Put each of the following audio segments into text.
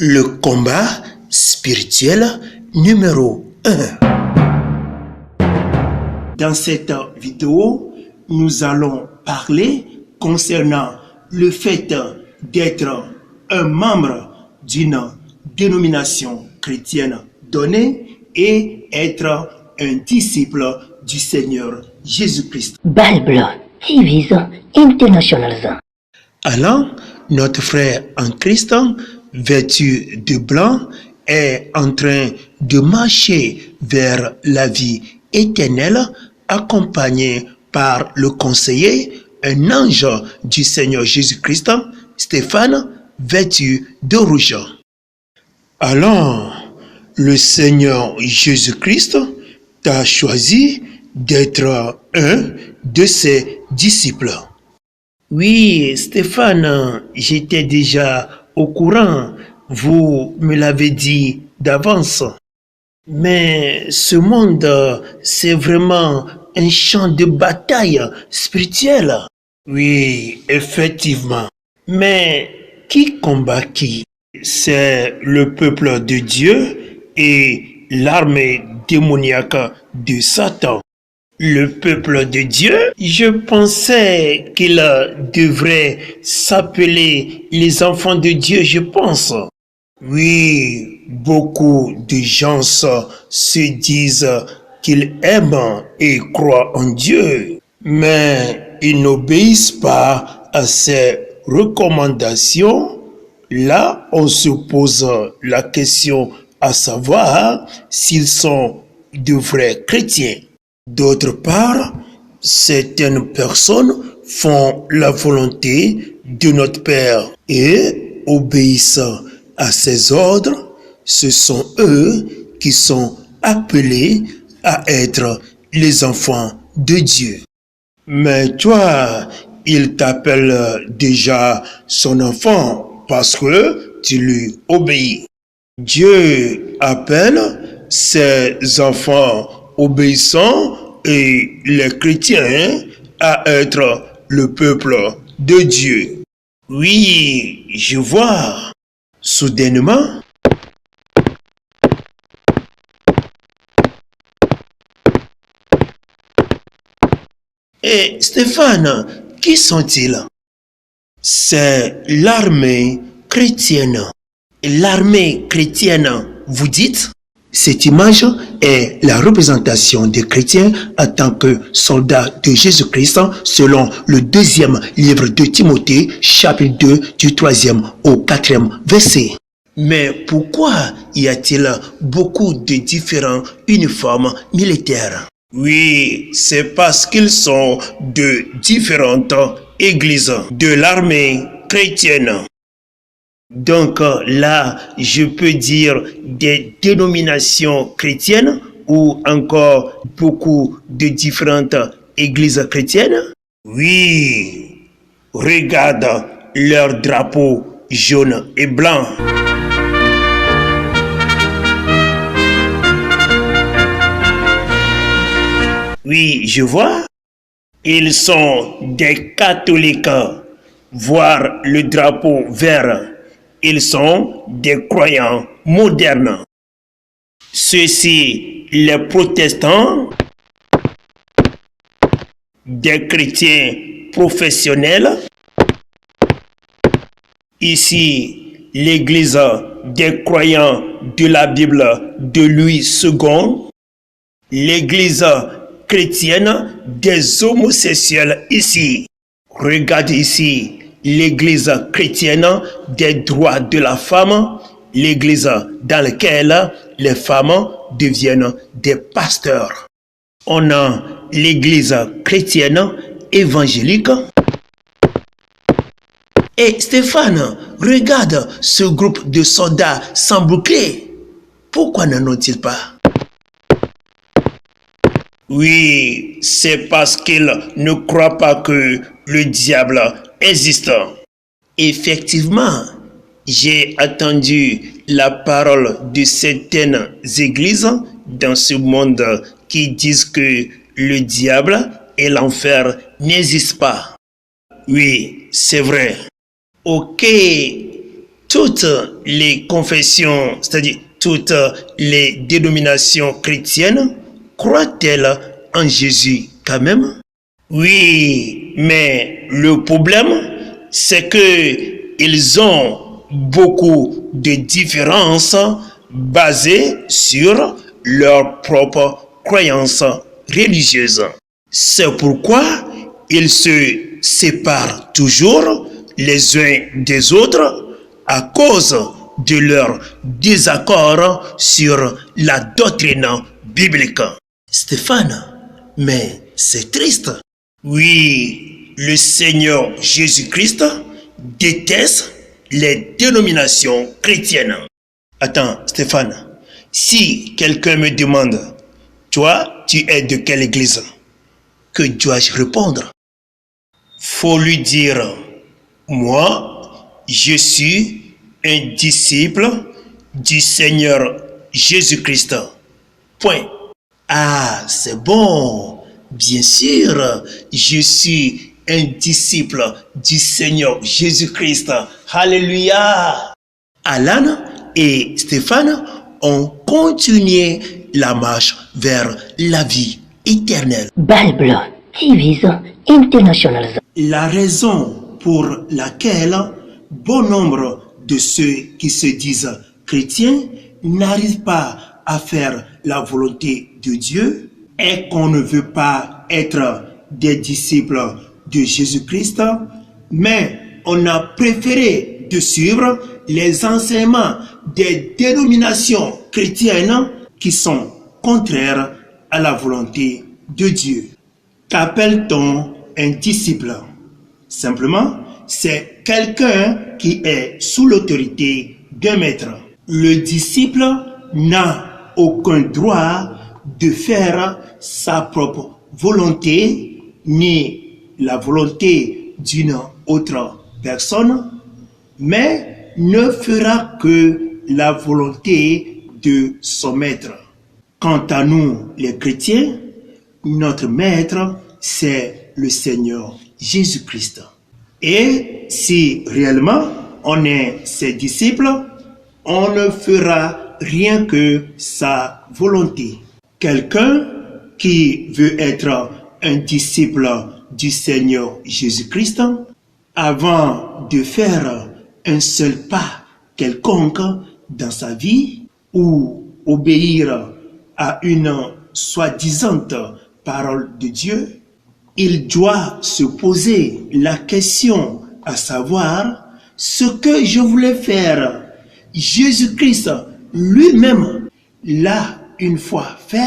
Le combat spirituel numéro 1. Dans cette vidéo, nous allons parler concernant le fait d'être un membre d'une dénomination chrétienne donnée et être un disciple du Seigneur Jésus-Christ. Bible TV International. Alors, notre frère en Christ, vêtu de blanc, est en train de marcher vers la vie éternelle, accompagné par le conseiller, un ange du Seigneur Jésus-Christ, Stéphane, vêtu de rouge. Alors, le Seigneur Jésus-Christ t'a choisi d'être un de ses disciples. Oui, Stéphane, j'étais déjà au courant, vous me l'avez dit d'avance. Mais ce monde, c'est vraiment un champ de bataille spirituelle. Oui, effectivement. Mais qui combat qui? C'est le peuple de Dieu et l'armée démoniaque de Satan. Le peuple de Dieu, je pensais qu'il devrait s'appeler les enfants de Dieu, je pense. Oui, beaucoup de gens se disent qu'ils aiment et croient en Dieu, mais ils n'obéissent pas à ses recommandations. Là, on se pose la question à savoir s'ils sont de vrais chrétiens. D'autre part, certaines personnes font la volonté de notre Père et obéissent à ses ordres. Ce sont eux qui sont appelés à être les enfants de Dieu. Mais toi, il t'appelle déjà son enfant parce que tu lui obéis. Dieu appelle ses enfants obéissants et les chrétiens à être le peuple de Dieu. Oui, je vois. Soudainement, et Stéphane, qui sont-ils? C'est l'armée chrétienne. L'armée chrétienne, vous dites? Cette image est la représentation des chrétiens en tant que soldats de Jésus-Christ selon le 2e livre de Timothée, chapitre 2, du 3e au 4e verset. Mais pourquoi y a-t-il beaucoup de différents uniformes militaires? Oui, c'est parce qu'ils sont de différentes églises de l'armée chrétienne. Donc là, je peux dire des dénominations chrétiennes ou encore beaucoup de différentes églises chrétiennes. Oui, regarde leur drapeau jaune et blanc. Oui, je vois. Ils sont des catholiques. Voir le drapeau vert. Ils sont des croyants modernes. Ceux-ci, les protestants, des chrétiens professionnels. Ici, l'église des croyants de la Bible de Louis II. L'église chrétienne des homosexuels ici. Regarde ici. L'église chrétienne des droits de la femme, l'église dans laquelle les femmes deviennent des pasteurs. On a l'église chrétienne évangélique. Et Stéphane, regarde ce groupe de soldats sans bouclier. Pourquoi n'en ont-ils pas? Oui, c'est parce qu'ils ne croient pas que le diable existe. Effectivement, j'ai entendu la parole de certaines églises dans ce monde qui disent que le diable et l'enfer n'existent pas. Oui, c'est vrai. Ok, toutes les confessions, c'est-à-dire toutes les dénominations chrétiennes, croient-elles en Jésus quand même? Oui, mais le problème, c'est que ils ont beaucoup de différences basées sur leurs propres croyances religieuses. C'est pourquoi ils se séparent toujours les uns des autres à cause de leur désaccord sur la doctrine biblique. Stéphane, mais c'est triste. Oui, le Seigneur Jésus-Christ déteste les dénominations chrétiennes. Attends, Stéphane, si quelqu'un me demande, toi, tu es de quelle église? Que dois-je répondre? Faut lui dire, moi, je suis un disciple du Seigneur Jésus-Christ. Point. Ah, c'est bon. Bien sûr, je suis un disciple du Seigneur Jésus-Christ. Alléluia. Alan et Stéphane ont continué la marche vers la vie éternelle. Bible TV International. La raison pour laquelle bon nombre de ceux qui se disent chrétiens n'arrivent pas à faire la volonté de Dieu est qu'on ne veut pas être des disciples de Jésus-Christ, mais on a préféré de suivre les enseignements des dénominations chrétiennes qui sont contraires à la volonté de Dieu. Qu'appelle-t-on un disciple? Simplement, c'est quelqu'un qui est sous l'autorité d'un maître. Le disciple n'a aucun droit de faire sa propre volonté ni la volonté d'une autre personne, mais ne fera que la volonté de son maître. Quant à nous, les chrétiens, notre maître, c'est le Seigneur Jésus-Christ. Et si réellement on est ses disciples, on ne fera rien que sa volonté. Quelqu'un qui veut être un disciple du Seigneur Jésus-Christ, avant de faire un seul pas quelconque dans sa vie ou obéir à une soi-disant parole de Dieu, il doit se poser la question à savoir ce que je voulais faire. Jésus-Christ lui-même l'a une fois fait.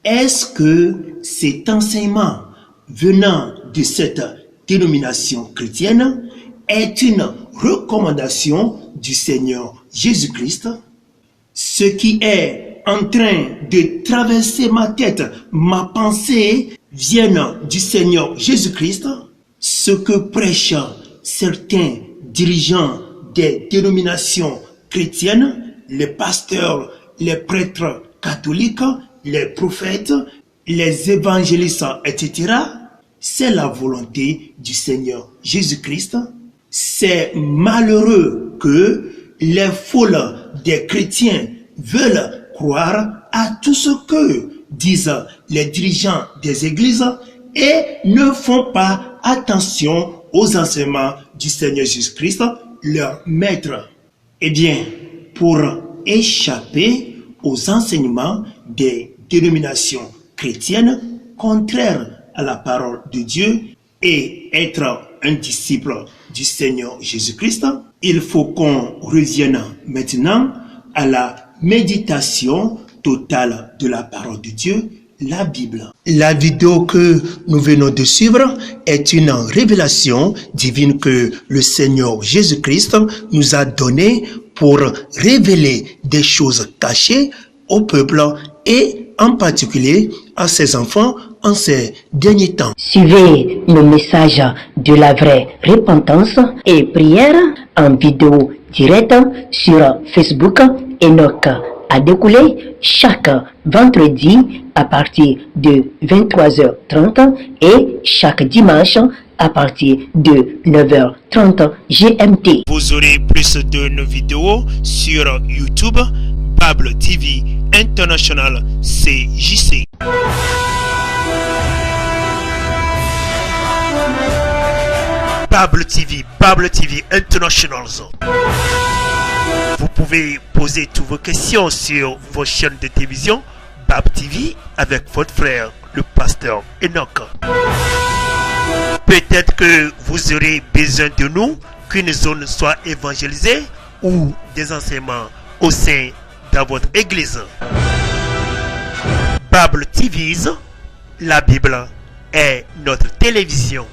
Est-ce que cet enseignement venant de cette dénomination chrétienne est une recommandation du Seigneur Jésus-Christ? Ce qui est en train de traverser ma tête, ma pensée, viennent du Seigneur Jésus-Christ. Ce que prêchent certains dirigeants des dénominations chrétiennes, les pasteurs, les prêtres catholiques, les prophètes, les évangélistes, etc., c'est la volonté du Seigneur Jésus-Christ. C'est malheureux que les foules des chrétiens veulent croire à tout ce que disent les dirigeants des églises et ne font pas attention aux enseignements du Seigneur Jésus-Christ, leur maître. Eh bien, pour échapper aux enseignements des dénominations chrétiennes contraires à la parole de Dieu et être un disciple du Seigneur Jésus-Christ, il faut qu'on revienne maintenant à la méditation totale de la parole de Dieu, la Bible. La vidéo que nous venons de suivre est une révélation divine que le Seigneur Jésus-Christ nous a donnée pour révéler des choses cachées au peuple et en particulier à ses enfants en ces derniers temps. Suivez le message de la vraie repentance et prière en vidéo directe sur Facebook Enoch Adécoulé chaque vendredi à partir de 23h30 et chaque dimanche à partir de 9h30 GMT. Vous aurez plus de nos vidéos sur YouTube, Bible TV International CJC. Bible TV International. Vous pouvez poser toutes vos questions sur vos chaînes de télévision Bible TV avec votre frère, le pasteur Enoch. Peut-être que vous aurez besoin de nous, qu'une zone soit évangélisée ou des enseignements au sein de votre église. Bible TV, la Bible est notre télévision.